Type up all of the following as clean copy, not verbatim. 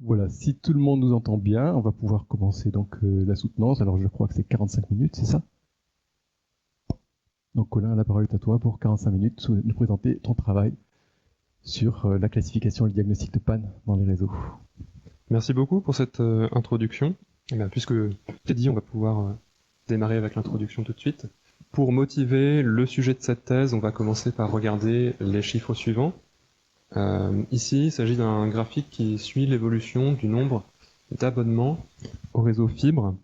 Voilà, si tout le monde nous entend bien, on va pouvoir commencer donc la soutenance. Alors je crois que c'est 45 minutes, c'est ça? Donc Colin, la parole est à toi pour 45 minutes, nous présenter ton travail sur la classification et le diagnostic de panne dans les réseaux. Merci beaucoup pour cette introduction. Eh bien, puisque c'est dit, on va pouvoir démarrer avec l'introduction tout de suite. Pour motiver le sujet de cette thèse, on va commencer par regarder les chiffres suivants. Ici, il s'agit d'un graphique qui suit l'évolution du nombre d'abonnements au réseau fibre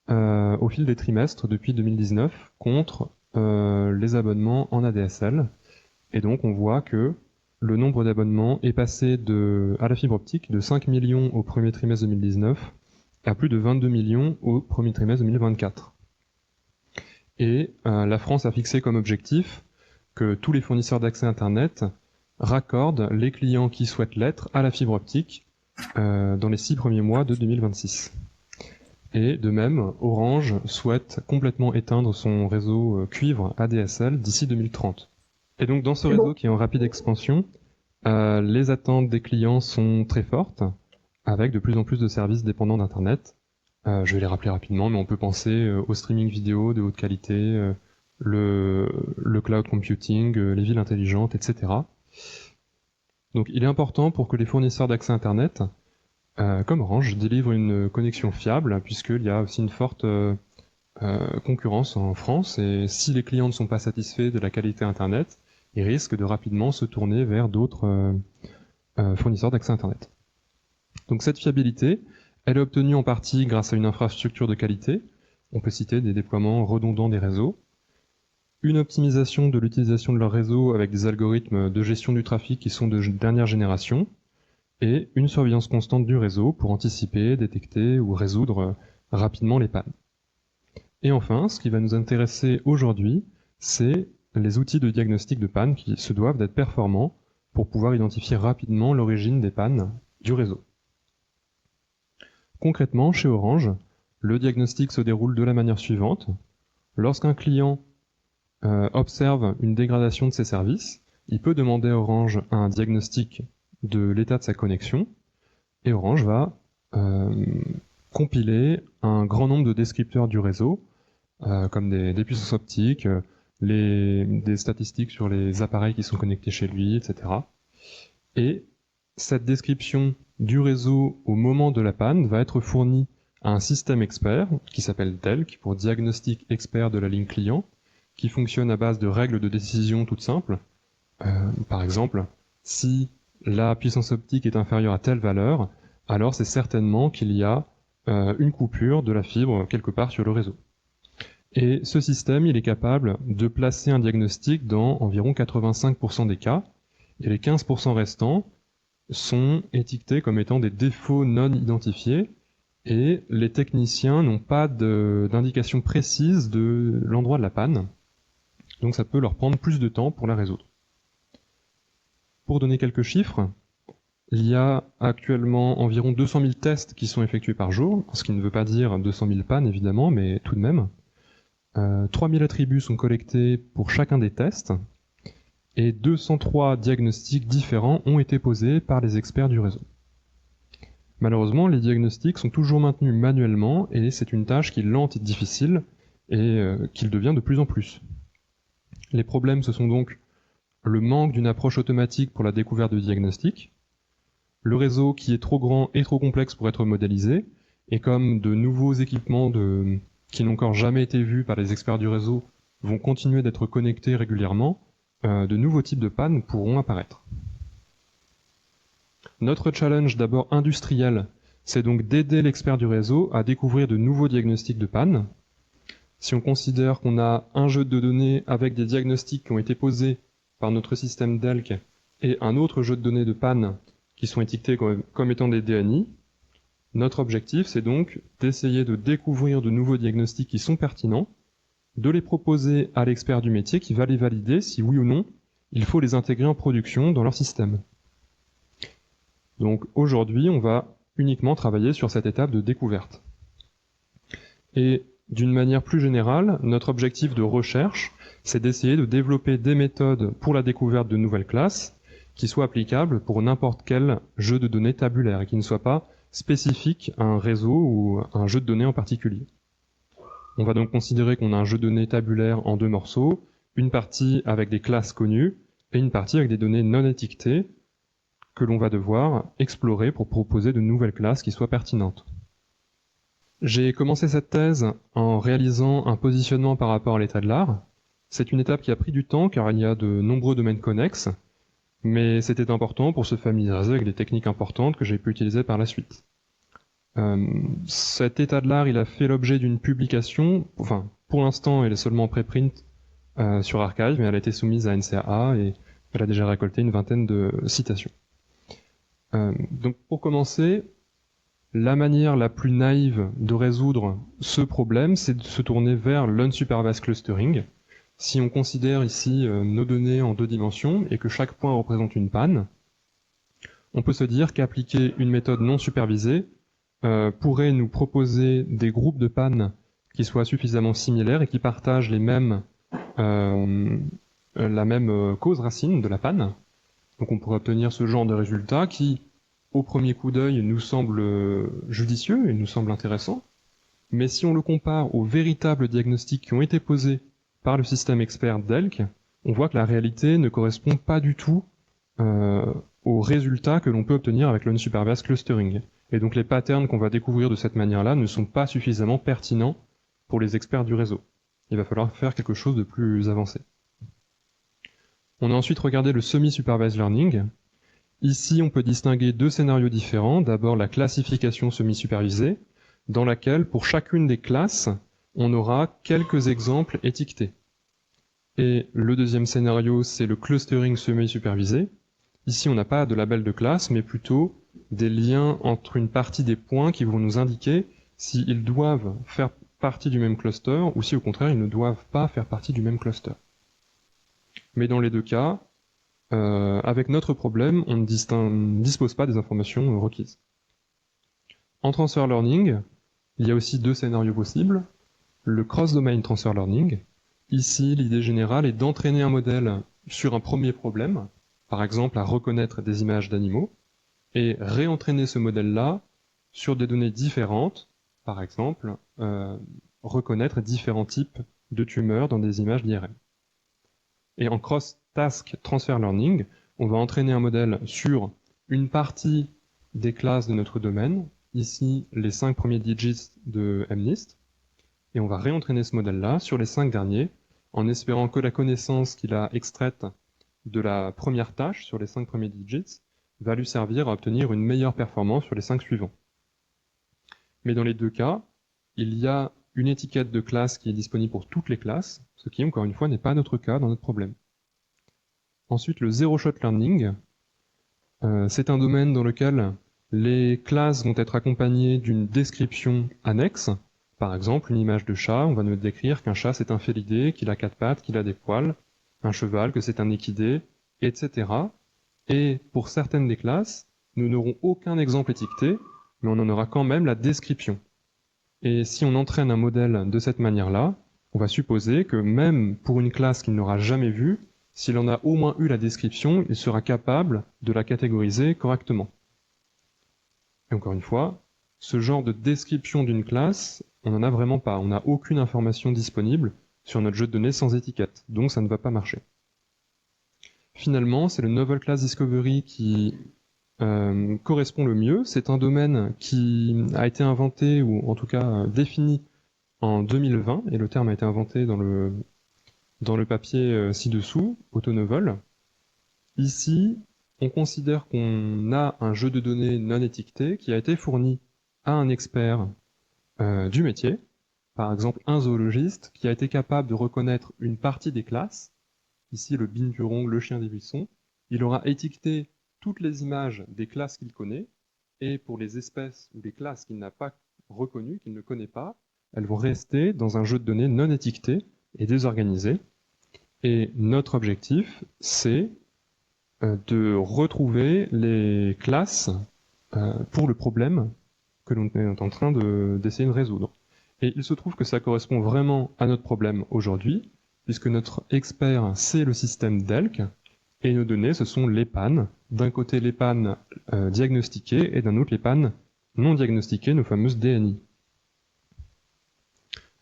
au fil des trimestres depuis 2019 contre les abonnements en ADSL. Et donc, on voit que le nombre d'abonnements est passé à la fibre optique de 5 millions au premier trimestre 2019 à plus de 22 millions au premier trimestre 2024. Et la France a fixé comme objectif que tous les fournisseurs d'accès Internet raccordent les clients qui souhaitent l'être à la fibre optique dans les 6 premiers mois de 2026. Et de même, Orange souhaite complètement éteindre son réseau cuivre ADSL d'ici 2030. Et donc dans ce réseau qui est en rapide expansion, les attentes des clients sont très fortes, avec de plus en plus de services dépendants d'Internet. Je vais les rappeler rapidement, mais on peut penser au streaming vidéo de haute qualité, le cloud computing, les villes intelligentes, etc. Donc il est important pour que les fournisseurs d'accès Internet, comme Orange, délivrent une connexion fiable, puisqu'il y a aussi une forte concurrence en France, et si les clients ne sont pas satisfaits de la qualité Internet, ils risquent de rapidement se tourner vers d'autres fournisseurs d'accès Internet. Donc cette fiabilité, elle est obtenue en partie grâce à une infrastructure de qualité. On peut citer des déploiements redondants des réseaux, une optimisation de l'utilisation de leur réseau avec des algorithmes de gestion du trafic qui sont de dernière génération, et une surveillance constante du réseau pour anticiper, détecter ou résoudre rapidement les pannes. Et enfin, ce qui va nous intéresser aujourd'hui, c'est les outils de diagnostic de panne qui se doivent d'être performants pour pouvoir identifier rapidement l'origine des pannes du réseau. Concrètement, chez Orange, le diagnostic se déroule de la manière suivante. Lorsqu'un client observe une dégradation de ses services, il peut demander à Orange un diagnostic de l'état de sa connexion, et Orange va compiler un grand nombre de descripteurs du réseau, comme des puissances optiques, des statistiques sur les appareils qui sont connectés chez lui, etc. Et cette description du réseau au moment de la panne va être fournie à un système expert qui s'appelle DELC, pour Diagnostic Expert de la ligne client, qui fonctionne à base de règles de décision toutes simples. Par exemple, si la puissance optique est inférieure à telle valeur, alors c'est certainement qu'il y a une coupure de la fibre quelque part sur le réseau. Et ce système, il est capable de placer un diagnostic dans environ 85% des cas, et les 15% restants sont étiquetés comme étant des défauts non identifiés, et les techniciens n'ont pas d'indication précise de l'endroit de la panne, donc ça peut leur prendre plus de temps pour la résoudre. Pour donner quelques chiffres, il y a actuellement environ 200 000 tests qui sont effectués par jour, ce qui ne veut pas dire 200 000 pannes évidemment, mais tout de même. 3000 attributs sont collectés pour chacun des tests, et 203 diagnostics différents ont été posés par les experts du réseau. Malheureusement, les diagnostics sont toujours maintenus manuellement, et c'est une tâche qui est lente et difficile, et qu'il devient de plus en plus. Les problèmes, ce sont donc le manque d'une approche automatique pour la découverte de diagnostics, le réseau qui est trop grand et trop complexe pour être modélisé, et comme de nouveaux équipements qui n'ont encore jamais été vus par les experts du réseau vont continuer d'être connectés régulièrement, de nouveaux types de pannes pourront apparaître. Notre challenge d'abord industriel, c'est donc d'aider l'expert du réseau à découvrir de nouveaux diagnostics de panne. Si on considère qu'on a un jeu de données avec des diagnostics qui ont été posés par notre système DELC et un autre jeu de données de panne qui sont étiquetés comme étant des DNI, notre objectif, c'est donc d'essayer de découvrir de nouveaux diagnostics qui sont pertinents, de les proposer à l'expert du métier qui va les valider si oui ou non il faut les intégrer en production dans leur système. Donc aujourd'hui, on va uniquement travailler sur cette étape de découverte. Et d'une manière plus générale, notre objectif de recherche, c'est d'essayer de développer des méthodes pour la découverte de nouvelles classes qui soit applicable pour n'importe quel jeu de données tabulaire et qui ne soit pas spécifique à un réseau ou à un jeu de données en particulier. On va donc considérer qu'on a un jeu de données tabulaire en 2 morceaux, une partie avec des classes connues et une partie avec des données non étiquetées que l'on va devoir explorer pour proposer de nouvelles classes qui soient pertinentes. J'ai commencé cette thèse en réalisant un positionnement par rapport à l'état de l'art. C'est une étape qui a pris du temps car il y a de nombreux domaines connexes, mais c'était important pour se familiariser avec des techniques importantes que j'ai pu utiliser par la suite. Cet état de l'art, il a fait l'objet d'une publication, enfin, pour l'instant, elle est seulement en préprint sur Archive, mais elle a été soumise à NCAA et elle a déjà récolté une 20aine de citations. Donc, pour commencer, la manière la plus naïve de résoudre ce problème, c'est de se tourner vers l'unsupervised clustering. Si on considère ici nos données en 2 dimensions et que chaque point représente une panne, on peut se dire qu'appliquer une méthode non supervisée pourrait nous proposer des groupes de pannes qui soient suffisamment similaires et qui partagent la même cause racine de la panne. Donc on pourrait obtenir ce genre de résultat qui, au premier coup d'œil, nous semble judicieux et nous semble intéressant. Mais si on le compare aux véritables diagnostics qui ont été posés par le système expert DELC, on voit que la réalité ne correspond pas du tout aux résultats que l'on peut obtenir avec l'unsupervised clustering. Et donc les patterns qu'on va découvrir de cette manière-là ne sont pas suffisamment pertinents pour les experts du réseau. Il va falloir faire quelque chose de plus avancé. On a ensuite regardé le semi-supervised learning. Ici, on peut distinguer 2 scénarios différents. D'abord, la classification semi-supervisée, dans laquelle, pour chacune des classes, on aura quelques exemples étiquetés. Et le deuxième scénario, c'est le clustering semi-supervisé. Ici, on n'a pas de label de classe, mais plutôt des liens entre une partie des points qui vont nous indiquer s'ils doivent faire partie du même cluster ou si au contraire ils ne doivent pas faire partie du même cluster. Mais dans les 2 cas, avec notre problème, on ne dispose pas des informations requises. En transfer learning, il y a aussi 2 scénarios possibles. Le cross-domain transfer learning. Ici, l'idée générale est d'entraîner un modèle sur un premier problème, par exemple à reconnaître des images d'animaux, et réentraîner ce modèle-là sur des données différentes, par exemple reconnaître différents types de tumeurs dans des images d'IRM. Et en cross-task transfer learning, on va entraîner un modèle sur une partie des classes de notre domaine, ici les 5 premiers digits de MNIST, et on va réentraîner ce modèle-là sur les 5 derniers, en espérant que la connaissance qu'il a extraite de la première tâche sur les 5 premiers digits va lui servir à obtenir une meilleure performance sur les 5 suivants. Mais dans les 2 cas, il y a une étiquette de classe qui est disponible pour toutes les classes, ce qui, encore une fois, n'est pas notre cas dans notre problème. Ensuite, le zero-shot learning, c'est un domaine dans lequel les classes vont être accompagnées d'une description annexe. Par exemple, une image de chat, on va nous décrire qu'un chat c'est un félidé, qu'il a 4 pattes, qu'il a des poils, un cheval, que c'est un équidé, etc. Et pour certaines des classes, nous n'aurons aucun exemple étiqueté, mais on en aura quand même la description. Et si on entraîne un modèle de cette manière-là, on va supposer que même pour une classe qu'il n'aura jamais vue, s'il en a au moins eu la description, il sera capable de la catégoriser correctement. Et encore une fois, ce genre de description d'une classe, on n'en a vraiment pas. On n'a aucune information disponible sur notre jeu de données sans étiquette, donc ça ne va pas marcher. Finalement, c'est le Novel Class Discovery qui correspond le mieux. C'est un domaine qui a été inventé, ou en tout cas défini en 2020, et le terme a été inventé dans le papier ci-dessous, AutoNovel. Ici, on considère qu'on a un jeu de données non étiqueté qui a été fourni à un expert du métier, par exemple un zoologiste qui a été capable de reconnaître une partie des classes, ici le binturong, le chien des buissons. Il aura étiqueté toutes les images des classes qu'il connaît, et pour les espèces ou les classes qu'il n'a pas reconnues, qu'il ne connaît pas, elles vont rester dans un jeu de données non étiqueté et désorganisé. Et notre objectif, c'est de retrouver les classes pour le problème que l'on est en train d'essayer de résoudre. Et il se trouve que ça correspond vraiment à notre problème aujourd'hui, puisque notre expert, c'est le système DELC, Et nos données, ce sont les pannes. D'un côté, les pannes diagnostiquées, et d'un autre, les pannes non diagnostiquées, nos fameuses DNI.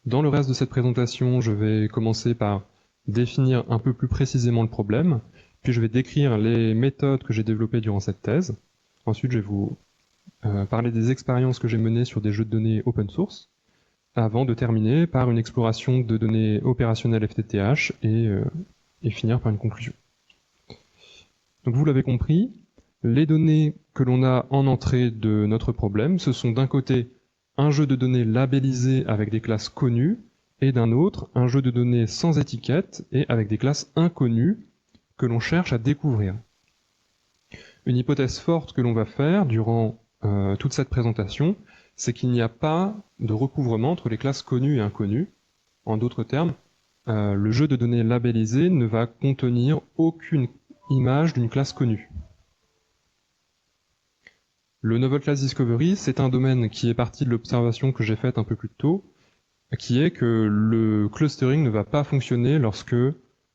Dans le reste de cette présentation, je vais commencer par définir un peu plus précisément le problème, puis je vais décrire les méthodes que j'ai développées durant cette thèse. Ensuite, je vais vous parler des expériences que j'ai menées sur des jeux de données open source, avant de terminer par une exploration de données opérationnelles FTTH et finir par une conclusion. Donc vous l'avez compris, les données que l'on a en entrée de notre problème, ce sont d'un côté un jeu de données labellisé avec des classes connues, et d'un autre, un jeu de données sans étiquette et avec des classes inconnues que l'on cherche à découvrir. Une hypothèse forte que l'on va faire durant toute cette présentation, c'est qu'il n'y a pas de recouvrement entre les classes connues et inconnues. En d'autres termes, le jeu de données labellisé ne va contenir aucune image d'une classe connue. Le Novel Class Discovery, c'est un domaine qui est parti de l'observation que j'ai faite un peu plus tôt, qui est que le clustering ne va pas fonctionner lorsque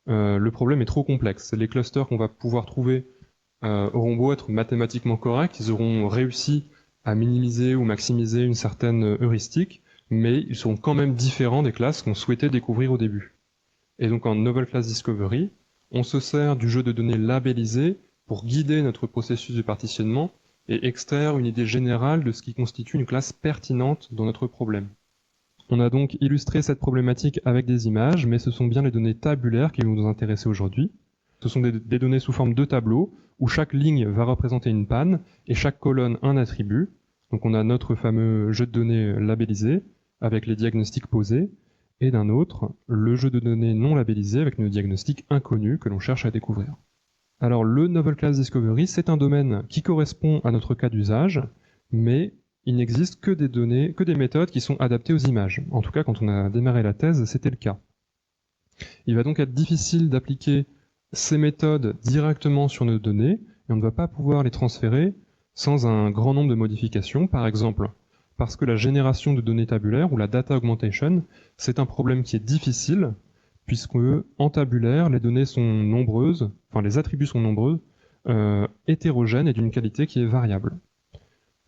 le problème est trop complexe. Les clusters qu'on va pouvoir trouver auront beau être mathématiquement corrects, ils auront réussi à minimiser ou maximiser une certaine heuristique, mais ils seront quand même différents des classes qu'on souhaitait découvrir au début. Et donc en Novel Class Discovery, on se sert du jeu de données labellisé pour guider notre processus de partitionnement et extraire une idée générale de ce qui constitue une classe pertinente dans notre problème. On a donc illustré cette problématique avec des images, mais ce sont bien les données tabulaires qui vont nous intéresser aujourd'hui. Ce sont des données sous forme de tableaux, où chaque ligne va représenter une panne, et chaque colonne un attribut. Donc on a notre fameux jeu de données labellisé, avec les diagnostics posés, et d'un autre, le jeu de données non labellisé, avec nos diagnostics inconnus que l'on cherche à découvrir. Alors le Novel Class Discovery, c'est un domaine qui correspond à notre cas d'usage, mais il n'existe que des données, que des méthodes qui sont adaptées aux images. En tout cas, quand on a démarré la thèse, c'était le cas. Il va donc être difficile d'appliquer ces méthodes directement sur nos données, et on ne va pas pouvoir les transférer sans un grand nombre de modifications, par exemple parce que la génération de données tabulaires, ou la data augmentation, c'est un problème qui est difficile, puisque en tabulaire, les données sont nombreuses, enfin les attributs sont nombreux, hétérogènes et d'une qualité qui est variable.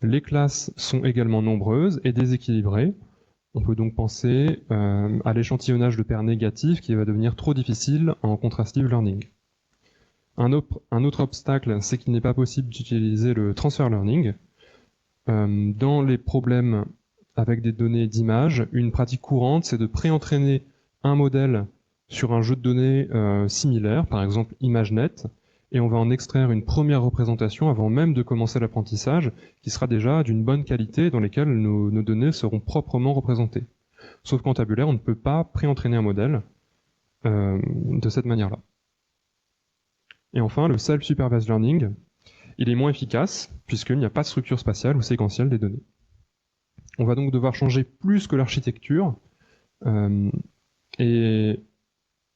Les classes sont également nombreuses et déséquilibrées. On peut donc penser à l'échantillonnage de paires négatives qui va devenir trop difficile en contrastive learning. Un autre obstacle, c'est qu'il n'est pas possible d'utiliser le transfer learning. Dans les problèmes avec des données d'image, une pratique courante, c'est de pré-entraîner un modèle sur un jeu de données similaire, par exemple ImageNet, et on va en extraire une première représentation avant même de commencer l'apprentissage, qui sera déjà d'une bonne qualité, dans lesquelles nos données seront proprement représentées. Sauf qu'en tabulaire, on ne peut pas pré-entraîner un modèle de cette manière-là. Et enfin, le Self-Supervised Learning, il est moins efficace, puisqu'il n'y a pas de structure spatiale ou séquentielle des données. On va donc devoir changer plus que l'architecture, et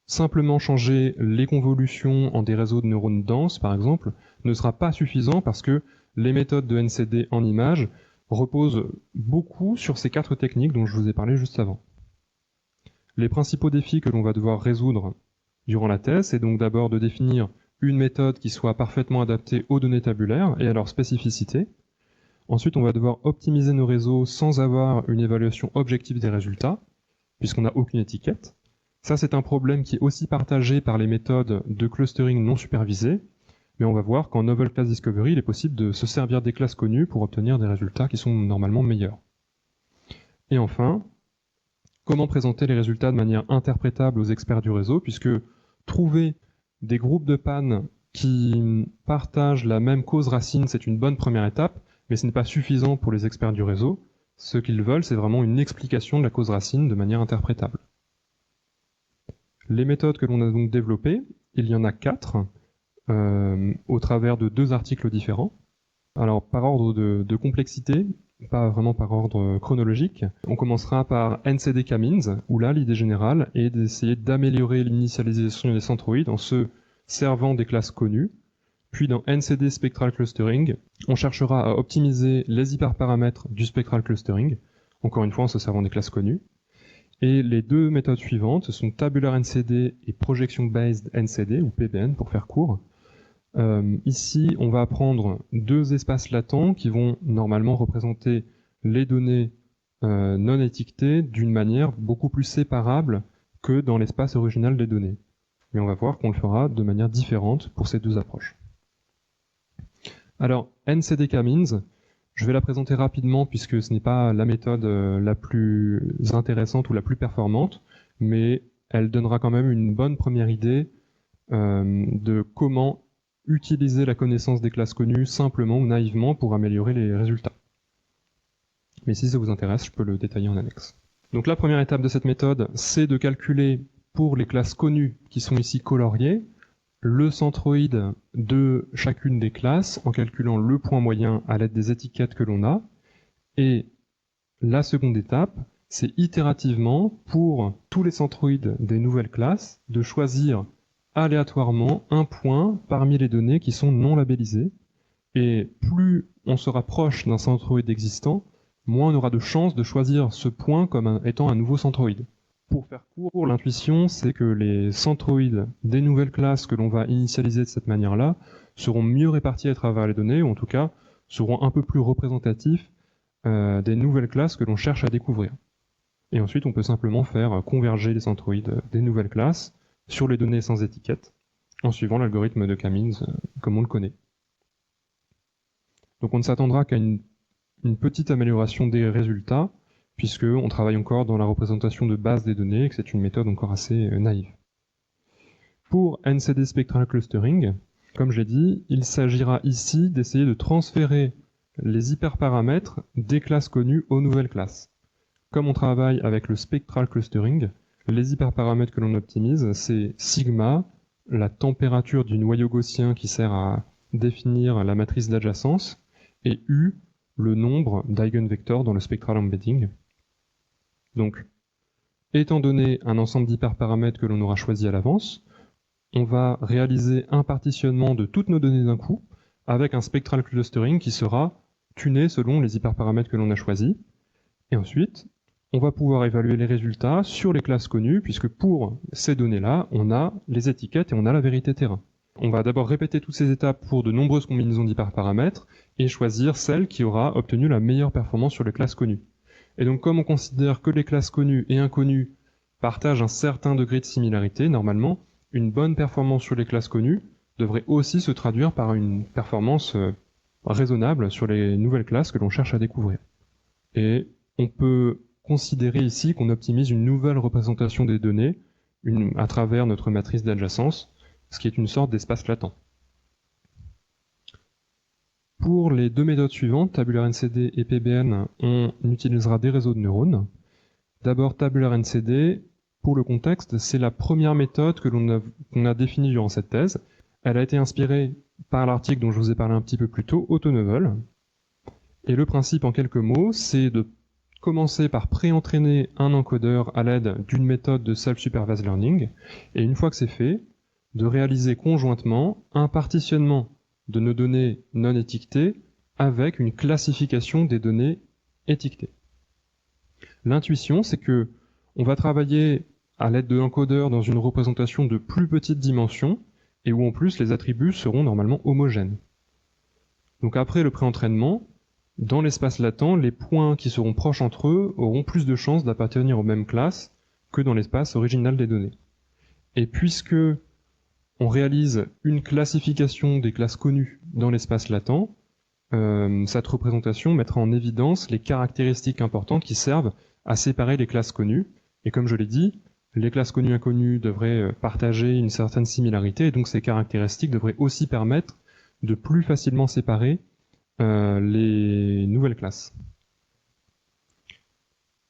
simplement changer les convolutions en des réseaux de neurones denses, par exemple, ne sera pas suffisant parce que les méthodes de NCD en images reposent beaucoup sur ces 4 techniques dont je vous ai parlé juste avant. Les principaux défis que l'on va devoir résoudre durant la thèse, c'est donc d'abord de définir une méthode qui soit parfaitement adaptée aux données tabulaires et à leur spécificité. Ensuite, on va devoir optimiser nos réseaux sans avoir une évaluation objective des résultats, puisqu'on n'a aucune étiquette. Ça, c'est un problème qui est aussi partagé par les méthodes de clustering non supervisées, mais on va voir qu'en Novel Class Discovery, il est possible de se servir des classes connues pour obtenir des résultats qui sont normalement meilleurs. Et enfin, comment présenter les résultats de manière interprétable aux experts du réseau, puisque trouver des groupes de pannes qui partagent la même cause racine, c'est une bonne première étape, mais ce n'est pas suffisant pour les experts du réseau. Ce qu'ils veulent, c'est vraiment une explication de la cause racine de manière interprétable. Les méthodes que l'on a donc développées, il y en a 4, au travers de 2 articles différents. Alors par ordre de complexité, pas vraiment par ordre chronologique, on commencera par NCD K-means, où là l'idée générale est d'essayer d'améliorer l'initialisation des centroïdes en se servant des classes connues. Puis dans NCD Spectral Clustering, on cherchera à optimiser les hyperparamètres du Spectral Clustering, encore une fois en se servant des classes connues. Et les 2 méthodes suivantes, ce sont Tabular NCD et Projection Based NCD, ou PBN pour faire court. Ici, on va prendre deux espaces latents qui vont normalement représenter les données non étiquetées d'une manière beaucoup plus séparable que dans l'espace original des données. Mais on va voir qu'on le fera de manière différente pour ces deux approches. Alors, NCDK-means, je vais la présenter rapidement puisque ce n'est pas la méthode la plus intéressante ou la plus performante, mais elle donnera quand même une bonne première idée de comment utiliser la connaissance des classes connues simplement ou naïvement pour améliorer les résultats. Mais si ça vous intéresse, je peux le détailler en annexe. Donc la première étape de cette méthode, c'est de calculer pour les classes connues qui sont ici coloriées, le centroïde de chacune des classes en calculant le point moyen à l'aide des étiquettes que l'on a. Et la seconde étape, c'est itérativement pour tous les centroïdes des nouvelles classes de choisir aléatoirement un point parmi les données qui sont non labellisées. Et plus on se rapproche d'un centroïde existant, moins on aura de chances de choisir ce point comme étant un nouveau centroïde. Pour faire court, l'intuition, c'est que les centroïdes des nouvelles classes que l'on va initialiser de cette manière-là seront mieux répartis à travers les données, ou en tout cas seront un peu plus représentatifs des nouvelles classes que l'on cherche à découvrir. Et ensuite, on peut simplement faire converger les centroïdes des nouvelles classes sur les données sans étiquette, en suivant l'algorithme de K-means comme on le connaît. Donc on ne s'attendra qu'à une petite amélioration des résultats, puisqu'on travaille encore dans la représentation de base des données et que c'est une méthode encore assez naïve. Pour NCD Spectral Clustering, comme j'ai dit, il s'agira ici d'essayer de transférer les hyperparamètres des classes connues aux nouvelles classes. Comme on travaille avec le Spectral Clustering, les hyperparamètres que l'on optimise, c'est sigma, la température du noyau gaussien qui sert à définir la matrice d'adjacence, et U, le nombre d'eigenvectors dans le spectral embedding. Donc, étant donné un ensemble d'hyperparamètres que l'on aura choisi à l'avance, on va réaliser un partitionnement de toutes nos données d'un coup, avec un spectral clustering qui sera tuné selon les hyperparamètres que l'on a choisis. Et ensuite, on va pouvoir évaluer les résultats sur les classes connues, puisque pour ces données-là, on a les étiquettes et on a la vérité terrain. On va d'abord répéter toutes ces étapes pour de nombreuses combinaisons d'hyperparamètres et choisir celle qui aura obtenu la meilleure performance sur les classes connues. Et donc comme on considère que les classes connues et inconnues partagent un certain degré de similarité, normalement, une bonne performance sur les classes connues devrait aussi se traduire par une performance raisonnable sur les nouvelles classes que l'on cherche à découvrir. Et on peut considérer ici qu'on optimise une nouvelle représentation des données à travers notre matrice d'adjacence, ce qui est une sorte d'espace latent. Pour les deux méthodes suivantes, TabulaRNCD et PBN, on utilisera des réseaux de neurones. D'abord, TabulaRNCD, pour le contexte, c'est la première méthode que qu'on a définie durant cette thèse. Elle a été inspirée par l'article dont je vous ai parlé un petit peu plus tôt, AutoNovel. Et le principe, en quelques mots, c'est de commencer par pré-entraîner un encodeur à l'aide d'une méthode de Self-Supervised Learning, et une fois que c'est fait, de réaliser conjointement un partitionnement de nos données non étiquetées avec une classification des données étiquetées. L'intuition, c'est que on va travailler à l'aide de l'encodeur dans une représentation de plus petite dimension et où en plus les attributs seront normalement homogènes. Donc après le pré-entraînement, dans l'espace latent, les points qui seront proches entre eux auront plus de chances d'appartenir aux mêmes classes que dans l'espace original des données. Et puisque on réalise une classification des classes connues dans l'espace latent, cette représentation mettra en évidence les caractéristiques importantes qui servent à séparer les classes connues. Et comme je l'ai dit, les classes connues et inconnues devraient partager une certaine similarité, et donc ces caractéristiques devraient aussi permettre de plus facilement séparer les nouvelles classes.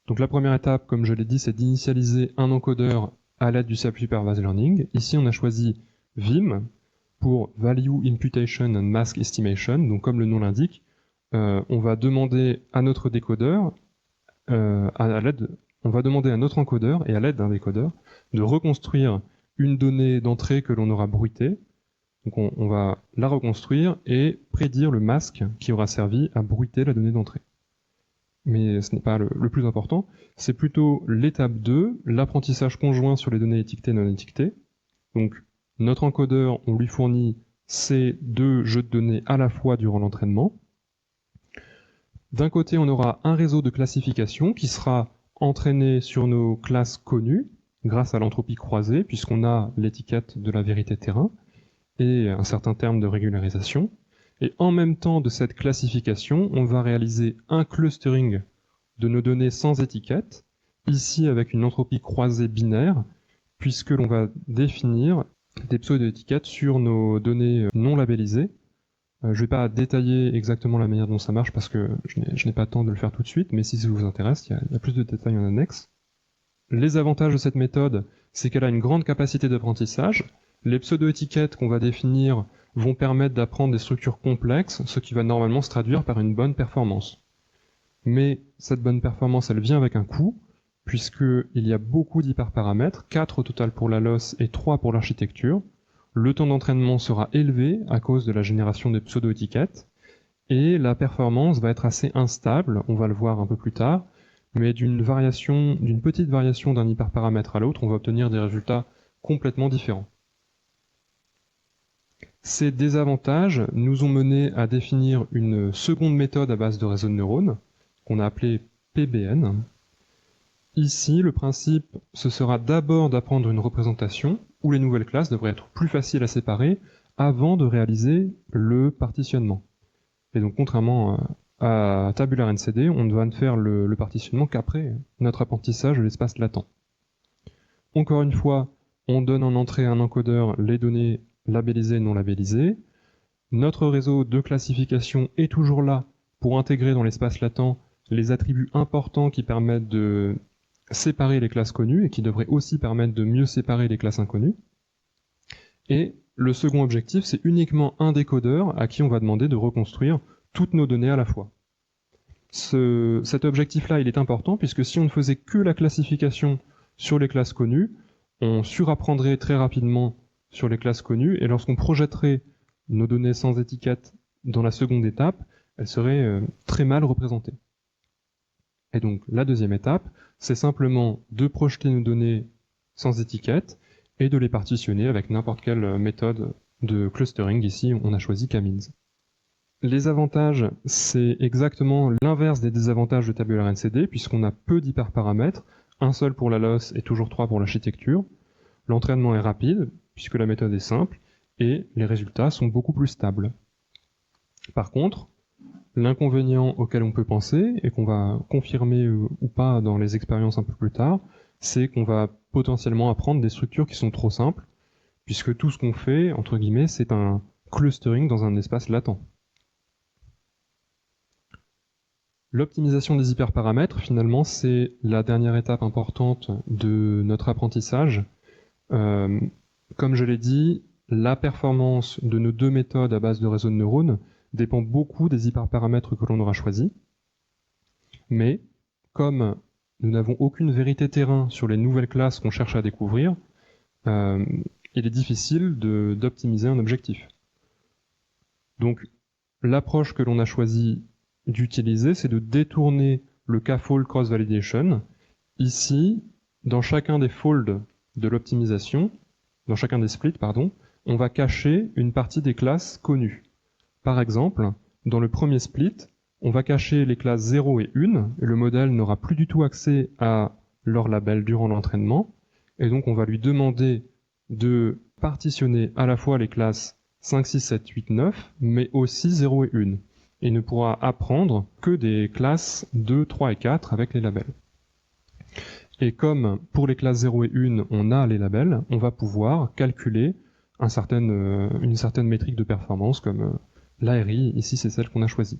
Donc la première étape, comme je l'ai dit, c'est d'initialiser un encodeur à l'aide du Self-Supervised Learning. Ici, on a choisi Vim pour Value Imputation and Mask Estimation. Donc comme le nom l'indique, on va demander à notre décodeur, on va demander à notre encodeur et à l'aide d'un décodeur de reconstruire une donnée d'entrée que l'on aura bruitée. Donc on va la reconstruire et prédire le masque qui aura servi à bruiter la donnée d'entrée. Mais ce n'est pas le plus important, c'est plutôt l'étape 2, l'apprentissage conjoint sur les données étiquetées et non étiquetées. Donc notre encodeur, on lui fournit ces deux jeux de données à la fois durant l'entraînement. D'un côté, on aura un réseau de classification qui sera entraîné sur nos classes connues grâce à l'entropie croisée, puisqu'on a l'étiquette de la vérité terrain et un certain terme de régularisation. Et en même temps de cette classification, on va réaliser un clustering de nos données sans étiquette, ici avec une entropie croisée binaire, puisque l'on va définir des pseudo-étiquettes sur nos données non labellisées. Je ne vais pas détailler exactement la manière dont ça marche parce que je n'ai pas le temps de le faire tout de suite, mais si ça vous intéresse, il y a plus de détails en annexe. Les avantages de cette méthode, c'est qu'elle a une grande capacité d'apprentissage. Les pseudo-étiquettes qu'on va définir vont permettre d'apprendre des structures complexes, ce qui va normalement se traduire par une bonne performance. Mais cette bonne performance, elle vient avec un coût, puisqu'il y a beaucoup d'hyperparamètres, 4 au total pour la LOS et 3 pour l'architecture. Le temps d'entraînement sera élevé à cause de la génération des pseudo-étiquettes, et la performance va être assez instable, on va le voir un peu plus tard, mais d'une petite variation d'un hyperparamètre à l'autre, on va obtenir des résultats complètement différents. Ces désavantages nous ont mené à définir une seconde méthode à base de réseau de neurones, qu'on a appelée PBN. Ici, le principe, ce sera d'abord d'apprendre une représentation, où les nouvelles classes devraient être plus faciles à séparer avant de réaliser le partitionnement. Et donc, contrairement à Tabular NCD, on ne va ne faire le partitionnement qu'après notre apprentissage de l'espace latent. Encore une fois, on donne en entrée à un encodeur les données labellisées et non labellisées. Notre réseau de classification est toujours là pour intégrer dans l'espace latent les attributs importants qui permettent de séparer les classes connues et qui devraient aussi permettre de mieux séparer les classes inconnues. Et le second objectif, c'est uniquement un décodeur à qui on va demander de reconstruire toutes nos données à la fois. Cet objectif-là, il est important puisque si on ne faisait que la classification sur les classes connues, on surapprendrait très rapidement sur les classes connues et lorsqu'on projetterait nos données sans étiquette dans la seconde étape, elles seraient très mal représentées. Et donc la deuxième étape, c'est simplement de projeter nos données sans étiquette et de les partitionner avec n'importe quelle méthode de clustering. Ici, on a choisi K-means. Les avantages, c'est exactement l'inverse des désavantages de Tabular NCD, puisqu'on a peu d'hyperparamètres, un seul pour la LOS et toujours 3 pour l'architecture. L'entraînement est rapide, puisque la méthode est simple, et les résultats sont beaucoup plus stables. Par contre, l'inconvénient auquel on peut penser, et qu'on va confirmer ou pas dans les expériences un peu plus tard, c'est qu'on va potentiellement apprendre des structures qui sont trop simples, puisque tout ce qu'on fait, entre guillemets, c'est un clustering dans un espace latent. L'optimisation des hyperparamètres, finalement, c'est la dernière étape importante de notre apprentissage. Comme je l'ai dit, la performance de nos deux méthodes à base de réseau de neurones dépend beaucoup des hyperparamètres que l'on aura choisis. Mais, comme nous n'avons aucune vérité terrain sur les nouvelles classes qu'on cherche à découvrir, il est difficile d'optimiser un objectif. Donc, l'approche que l'on a choisi d'utiliser, c'est de détourner le k-fold cross-validation. Ici, dans chacun des folds de l'optimisation, dans chacun des splits, on va cacher une partie des classes connues. Par exemple, dans le premier split, on va cacher les classes 0 et 1, et le modèle n'aura plus du tout accès à leur label durant l'entraînement, et donc on va lui demander de partitionner à la fois les classes 5, 6, 7, 8, 9, mais aussi 0 et 1. Et ne pourra apprendre que des classes 2, 3 et 4 avec les labels. Et comme pour les classes 0 et 1, on a les labels, on va pouvoir calculer une certaine métrique de performance comme l'ARI, ici c'est celle qu'on a choisie.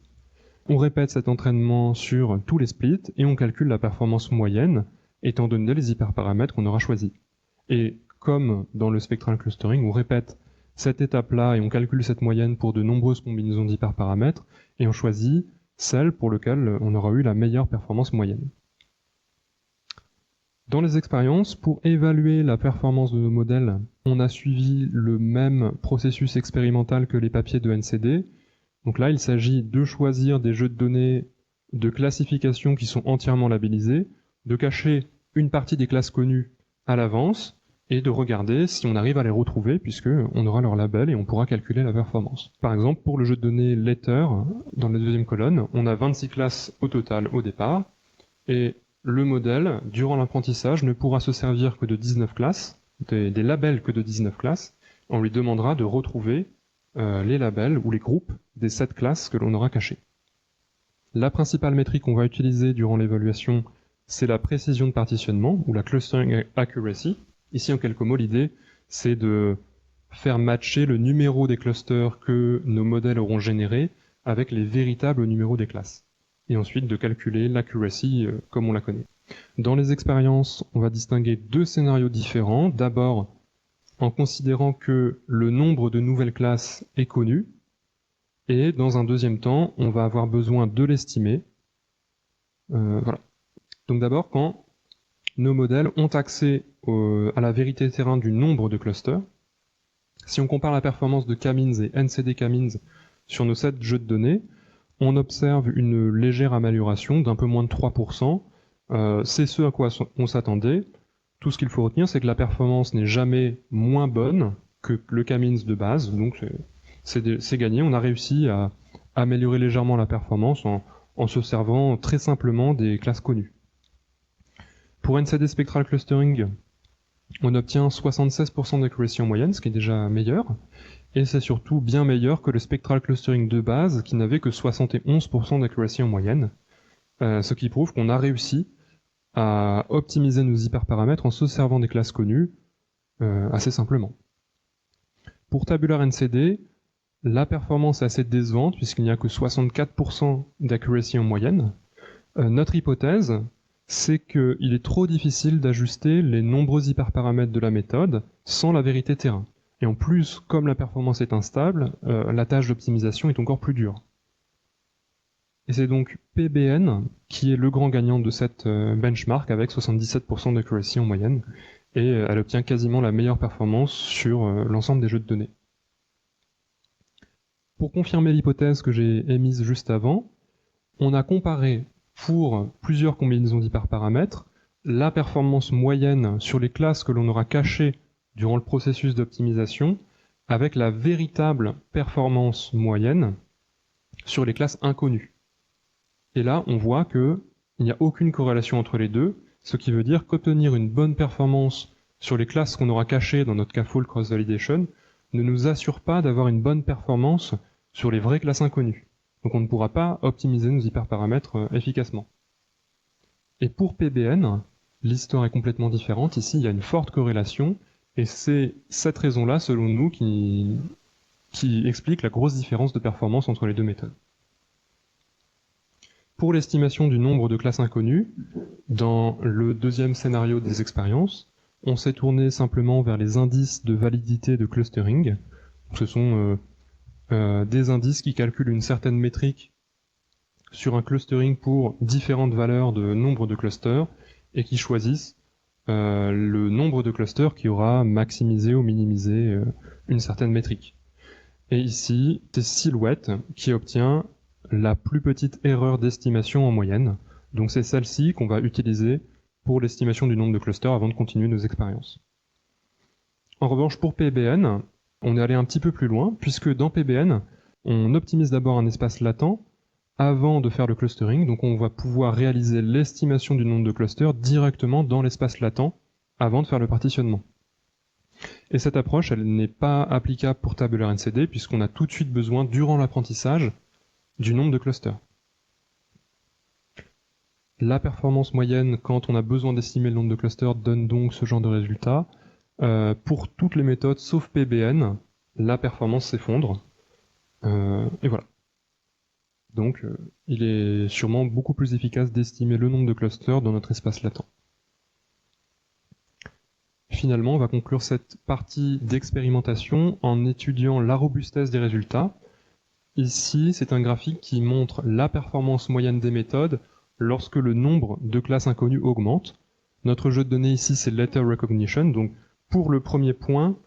On répète cet entraînement sur tous les splits et on calcule la performance moyenne étant donné les hyperparamètres qu'on aura choisis. Et comme dans le spectral clustering, on répète cette étape-là et on calcule cette moyenne pour de nombreuses combinaisons d'hyperparamètres et on choisit celle pour laquelle on aura eu la meilleure performance moyenne. Dans les expériences, pour évaluer la performance de nos modèles, on a suivi le même processus expérimental que les papiers de NCD. Donc là, il s'agit de choisir des jeux de données de classification qui sont entièrement labellisés, de cacher une partie des classes connues à l'avance et de regarder si on arrive à les retrouver, puisqu'on aura leur label et on pourra calculer la performance. Par exemple, pour le jeu de données letter, dans la deuxième colonne, on a 26 classes au total au départ, et le modèle, durant l'apprentissage, ne pourra se servir que de 19 classes, des labels que de 19 classes. On lui demandera de retrouver les labels ou les groupes des 7 classes que l'on aura cachées. La principale métrique qu'on va utiliser durant l'évaluation, c'est la précision de partitionnement, ou la clustering accuracy. Ici, en quelques mots, l'idée, c'est de faire matcher le numéro des clusters que nos modèles auront générés avec les véritables numéros des classes. Et ensuite de calculer l'accuracy comme on la connaît. Dans les expériences, on va distinguer deux scénarios différents. D'abord, en considérant que le nombre de nouvelles classes est connu, et dans un deuxième temps, on va avoir besoin de l'estimer. Voilà. Donc d'abord, quand nos modèles ont accès à la vérité terrain du nombre de clusters, si on compare la performance de K-means et NCD K-means sur nos 7 jeux de données, on observe une légère amélioration d'un peu moins de 3%. C'est ce à quoi on s'attendait. Tout ce qu'il faut retenir, c'est que la performance n'est jamais moins bonne que le K-means de base, donc c'est gagné. On a réussi à améliorer légèrement la performance en se servant très simplement des classes connues. Pour NCD Spectral Clustering, on obtient 76% d'accuracy en moyenne, ce qui est déjà meilleur, et c'est surtout bien meilleur que le Spectral Clustering de base, qui n'avait que 71% d'accuracy en moyenne, ce qui prouve qu'on a réussi à optimiser nos hyperparamètres en se servant des classes connues assez simplement. Pour Tabular NCD, la performance est assez décevante, puisqu'il n'y a que 64% d'accuracy en moyenne. Notre hypothèse, c'est qu'il est trop difficile d'ajuster les nombreux hyperparamètres de la méthode sans la vérité terrain. Et en plus, comme la performance est instable, la tâche d'optimisation est encore plus dure. Et c'est donc PBN qui est le grand gagnant de cette benchmark avec 77% d'accuracy en moyenne, et elle obtient quasiment la meilleure performance sur l'ensemble des jeux de données. Pour confirmer l'hypothèse que j'ai émise juste avant, on a comparé pour plusieurs combinaisons d'hyperparamètres la performance moyenne sur les classes que l'on aura cachées durant le processus d'optimisation avec la véritable performance moyenne sur les classes inconnues. Et là, on voit qu'il n'y a aucune corrélation entre les deux, ce qui veut dire qu'obtenir une bonne performance sur les classes qu'on aura cachées dans notre K-fold cross-validation ne nous assure pas d'avoir une bonne performance sur les vraies classes inconnues. Donc on ne pourra pas optimiser nos hyperparamètres efficacement. Et pour PBN, l'histoire est complètement différente. Ici, il y a une forte corrélation, et c'est cette raison-là, selon nous, qui explique la grosse différence de performance entre les deux méthodes. Pour l'estimation du nombre de classes inconnues, dans le deuxième scénario des expériences, on s'est tourné simplement vers les indices de validité de clustering. Ce sont des indices qui calculent une certaine métrique sur un clustering pour différentes valeurs de nombre de clusters et qui choisissent le nombre de clusters qui aura maximisé ou minimisé une certaine métrique. Et ici, c'est Silhouette qui obtient la plus petite erreur d'estimation en moyenne. Donc c'est celle-ci qu'on va utiliser pour l'estimation du nombre de clusters avant de continuer nos expériences. En revanche, pour PBN, on est allé un petit peu plus loin, puisque dans PBN, on optimise d'abord un espace latent avant de faire le clustering, donc on va pouvoir réaliser l'estimation du nombre de clusters directement dans l'espace latent avant de faire le partitionnement. Et cette approche, elle n'est pas applicable pour Tabular NCD, puisqu'on a tout de suite besoin, durant l'apprentissage, du nombre de clusters. La performance moyenne, quand on a besoin d'estimer le nombre de clusters, donne donc ce genre de résultat. Pour toutes les méthodes, sauf PBN, la performance s'effondre. Et voilà. Donc, il est sûrement beaucoup plus efficace d'estimer le nombre de clusters dans notre espace latent. Finalement, on va conclure cette partie d'expérimentation en étudiant la robustesse des résultats. Ici, c'est un graphique qui montre la performance moyenne des méthodes lorsque le nombre de classes inconnues augmente. Notre jeu de données ici, c'est Letter Recognition. Donc, pour le premier point,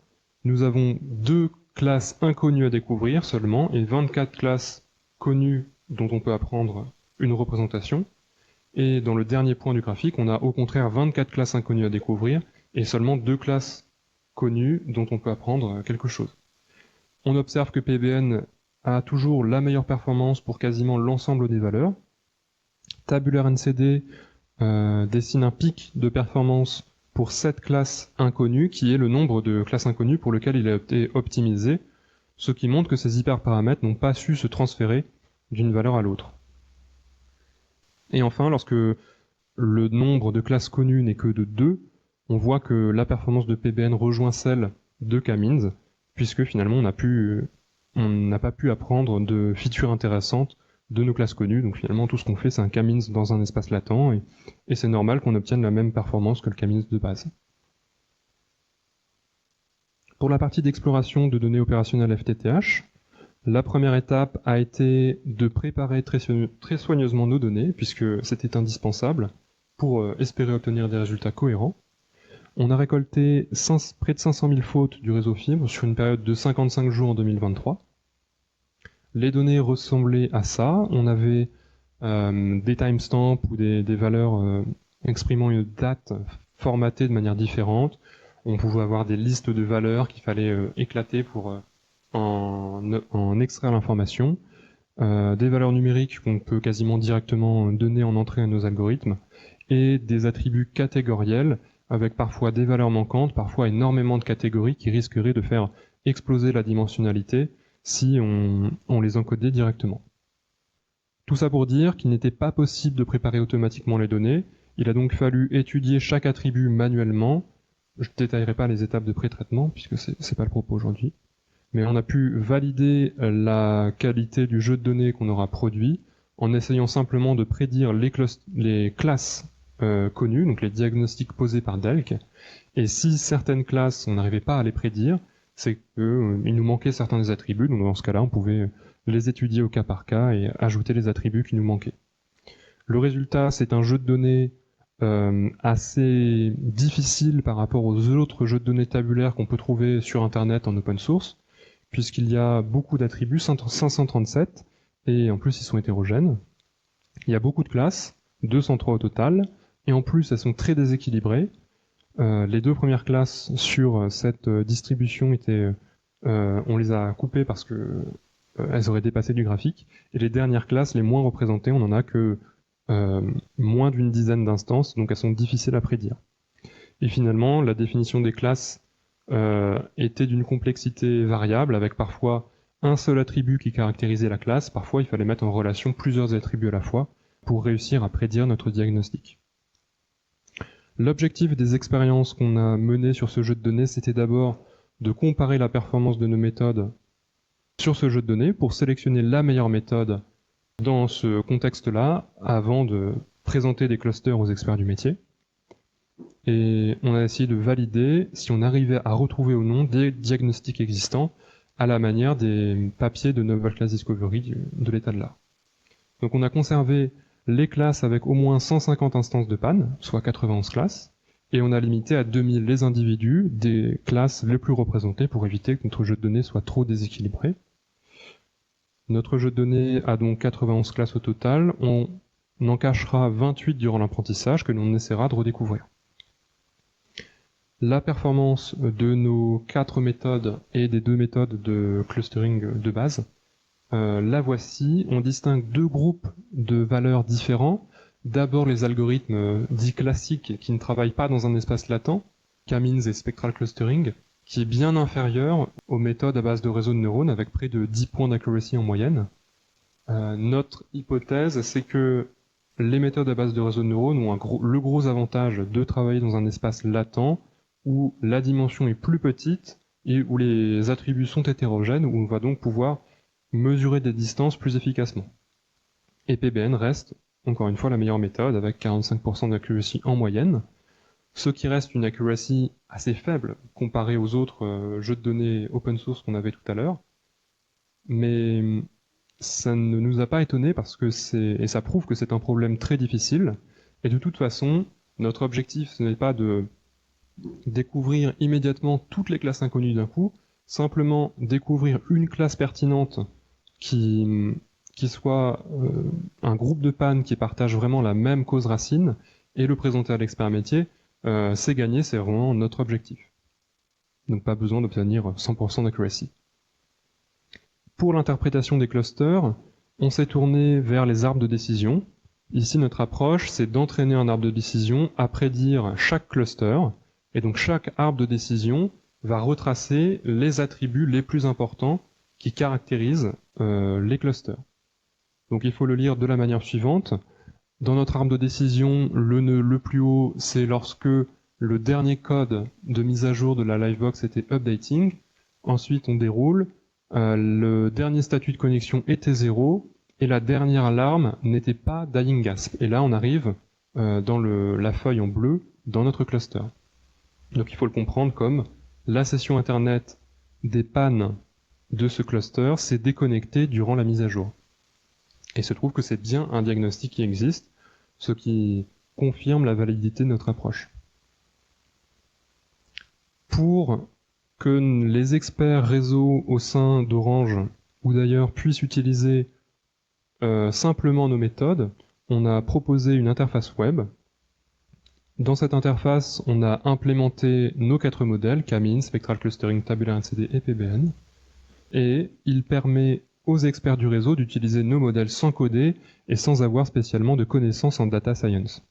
nous avons 2 classes inconnues à découvrir seulement et 24 classes connues dont on peut apprendre une représentation. Et dans le dernier point du graphique, on a au contraire 24 classes inconnues à découvrir et seulement 2 classes connues dont on peut apprendre quelque chose. On observe que PBN a toujours la meilleure performance pour quasiment l'ensemble des valeurs. TabulaRNCD dessine un pic de performance pour cette classe inconnue, qui est le nombre de classes inconnues pour lequel il a été optimisé, ce qui montre que ces hyperparamètres n'ont pas su se transférer d'une valeur à l'autre. Et enfin, lorsque le nombre de classes connues n'est que de 2, on voit que la performance de PBN rejoint celle de K-means, puisque finalement on n'a pas pu apprendre de features intéressantes de nos classes connues. Donc finalement, tout ce qu'on fait, c'est un K-means dans un espace latent, et c'est normal qu'on obtienne la même performance que le K-means de base. Pour la partie d'exploration de données opérationnelles FTTH, la première étape a été de préparer très soigneusement nos données, puisque c'était indispensable pour espérer obtenir des résultats cohérents. On a récolté près de 500 000 fautes du réseau fibre sur une période de 55 jours en 2023. Les données ressemblaient à ça. On avait des timestamps ou des valeurs exprimant une date formatée de manière différente. On pouvait avoir des listes de valeurs qu'il fallait éclater pour en extraire l'information. Des valeurs numériques qu'on peut quasiment directement donner en entrée à nos algorithmes, et des attributs catégoriels avec parfois des valeurs manquantes, parfois énormément de catégories qui risqueraient de faire exploser la dimensionnalité si on les encodait directement. Tout ça pour dire qu'il n'était pas possible de préparer automatiquement les données. Il a donc fallu étudier chaque attribut manuellement. Je ne détaillerai pas les étapes de pré-traitement puisque c'est pas le propos aujourd'hui. Mais on a pu valider la qualité du jeu de données qu'on aura produit en essayant simplement de prédire les classes connues, donc les diagnostics posés par Delk. Et si certaines classes, on n'arrivait pas à les prédire, c'est qu'il nous manquait certains des attributs, donc dans ce cas-là, on pouvait les étudier au cas par cas et ajouter les attributs qui nous manquaient. Le résultat, c'est un jeu de données assez difficile par rapport aux autres jeux de données tabulaires qu'on peut trouver sur Internet en open source, puisqu'il y a beaucoup d'attributs, 537, et en plus ils sont hétérogènes. Il y a beaucoup de classes, 203 au total, et en plus elles sont très déséquilibrées. Les deux premières classes sur cette distribution on les a coupées parce que elles auraient dépassé du graphique, et les dernières classes, les moins représentées, on n'en a que moins d'une dizaine d'instances, donc elles sont difficiles à prédire. Et finalement, la définition des classes était d'une complexité variable, avec parfois un seul attribut qui caractérisait la classe, parfois il fallait mettre en relation plusieurs attributs à la fois pour réussir à prédire notre diagnostic. L'objectif des expériences qu'on a menées sur ce jeu de données, c'était d'abord de comparer la performance de nos méthodes sur ce jeu de données pour sélectionner la meilleure méthode dans ce contexte-là, avant de présenter des clusters aux experts du métier. Et on a essayé de valider si on arrivait à retrouver ou non des diagnostics existants à la manière des papiers de Novel Class Discovery de l'état de l'art. Donc on a conservé les classes avec au moins 150 instances de panne, soit 91 classes, et on a limité à 2000 les individus des classes les plus représentées pour éviter que notre jeu de données soit trop déséquilibré. Notre jeu de données a donc 91 classes au total, on en cachera 28 durant l'apprentissage que l'on essaiera de redécouvrir. La performance de nos 4 méthodes et des 2 méthodes de clustering de base, la voici. On distingue 2 groupes de valeurs différents. D'abord les algorithmes dits classiques qui ne travaillent pas dans un espace latent, K-means et spectral clustering, qui est bien inférieur aux méthodes à base de réseaux de neurones avec près de 10 points d'accuracy en moyenne. Notre hypothèse, c'est que les méthodes à base de réseaux de neurones ont le gros avantage de travailler dans un espace latent où la dimension est plus petite et où les attributs sont hétérogènes, où on va donc pouvoir mesurer des distances plus efficacement. Et PBN reste, encore une fois, la meilleure méthode avec 45% d'accuracy en moyenne, ce qui reste une accuracy assez faible comparée aux autres jeux de données open source qu'on avait tout à l'heure. Mais ça ne nous a pas étonné parce que et ça prouve que c'est un problème très difficile. Et de toute façon, notre objectif, ce n'est pas de découvrir immédiatement toutes les classes inconnues d'un coup, simplement découvrir une classe pertinente qui soit un groupe de panne qui partage vraiment la même cause racine et le présenter à l'expert métier, c'est gagné, c'est vraiment notre objectif. donc pas besoin d'obtenir 100% d'accuracy. Pour l'interprétation des clusters, on s'est tourné vers les arbres de décision. Ici, notre approche, c'est d'entraîner un arbre de décision à prédire chaque cluster, et donc chaque arbre de décision va retracer les attributs les plus importants qui caractérisent les clusters. Donc il faut le lire de la manière suivante. Dans notre arbre de décision, le nœud le plus haut, c'est lorsque le dernier code de mise à jour de la livebox était updating. Ensuite, on déroule. Le dernier statut de connexion était 0 et la dernière alarme n'était pas dying gasp. Et là, on arrive dans la feuille en bleu dans notre cluster. Donc il faut le comprendre comme la session internet des pannes de ce cluster s'est déconnectée durant la mise à jour. Et il se trouve que c'est bien un diagnostic qui existe, ce qui confirme la validité de notre approche. Pour que les experts réseau au sein d'Orange ou d'ailleurs puissent utiliser simplement nos méthodes, on a proposé une interface web. Dans cette interface, on a implémenté nos 4 modèles, K-means, Spectral Clustering, Tabular NCD et PBN. Et il permet aux experts du réseau d'utiliser nos modèles sans coder et sans avoir spécialement de connaissances en data science.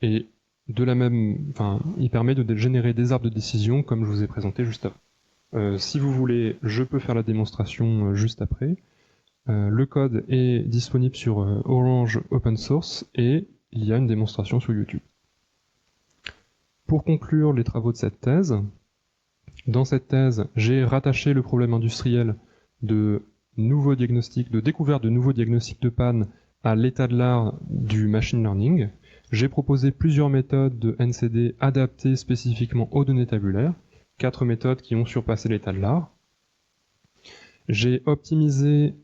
Et il permet de générer des arbres de décision comme je vous ai présenté juste avant. Si vous voulez, je peux faire la démonstration juste après. Le code est disponible sur Orange Open Source et il y a une démonstration sur YouTube. Pour conclure les travaux de cette thèse, dans cette thèse, j'ai rattaché le problème industriel de découverte de nouveaux diagnostics de panne à l'état de l'art du machine learning. J'ai proposé plusieurs méthodes de NCD adaptées spécifiquement aux données tabulaires, 4 méthodes qui ont surpassé l'état de l'art. J'ai optimisé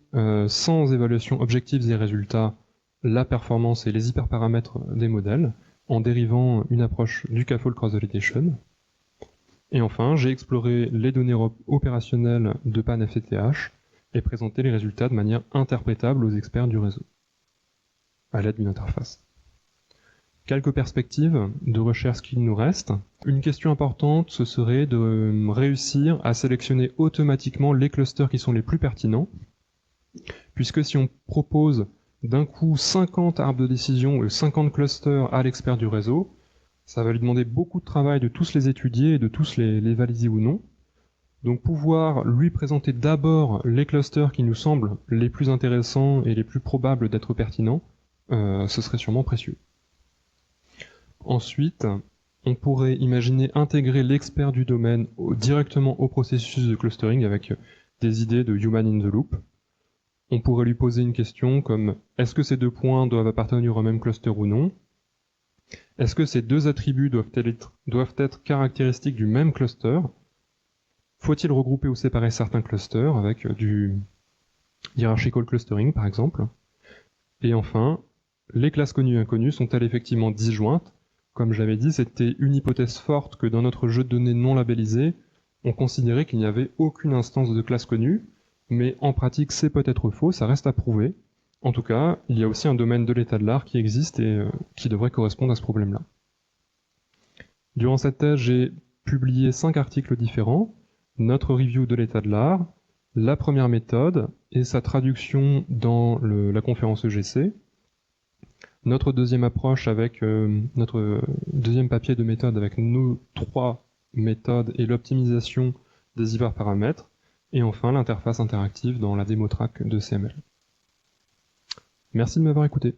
sans évaluation objective des résultats la performance et les hyperparamètres des modèles en dérivant une approche du K-fold cross-validation. Et enfin, j'ai exploré les données opérationnelles de panne FTTH et présenté les résultats de manière interprétable aux experts du réseau, à l'aide d'une interface. Quelques perspectives de recherche qu'il nous reste. Une question importante, ce serait de réussir à sélectionner automatiquement les clusters qui sont les plus pertinents, puisque si on propose d'un coup 50 arbres de décision et 50 clusters à l'expert du réseau, ça va lui demander beaucoup de travail de tous les étudier et de tous les valider ou non. Donc pouvoir lui présenter d'abord les clusters qui nous semblent les plus intéressants et les plus probables d'être pertinents, ce serait sûrement précieux. Ensuite, on pourrait imaginer intégrer l'expert du domaine directement au processus de clustering avec des idées de human in the loop. On pourrait lui poser une question comme « Est-ce que ces 2 points doivent appartenir au même cluster ou non ? Est-ce que ces 2 attributs doivent être caractéristiques du même cluster ? Faut-il regrouper ou séparer certains clusters avec du hierarchical clustering par exemple ? Et enfin, les classes connues et inconnues sont-elles effectivement disjointes ? Comme j'avais dit, c'était une hypothèse forte que dans notre jeu de données non labellisé, on considérait qu'il n'y avait aucune instance de classe connue, mais en pratique c'est peut-être faux, ça reste à prouver. En tout cas, il y a aussi un domaine de l'état de l'art qui existe et qui devrait correspondre à ce problème-là. Durant cette thèse, j'ai publié 5 articles différents, notre review de l'état de l'art, la première méthode et sa traduction dans la conférence EGC, notre deuxième approche avec notre deuxième papier de méthode avec nos 3 méthodes et l'optimisation des hyperparamètres, et enfin l'interface interactive dans la démo track de CML. Merci de m'avoir écouté.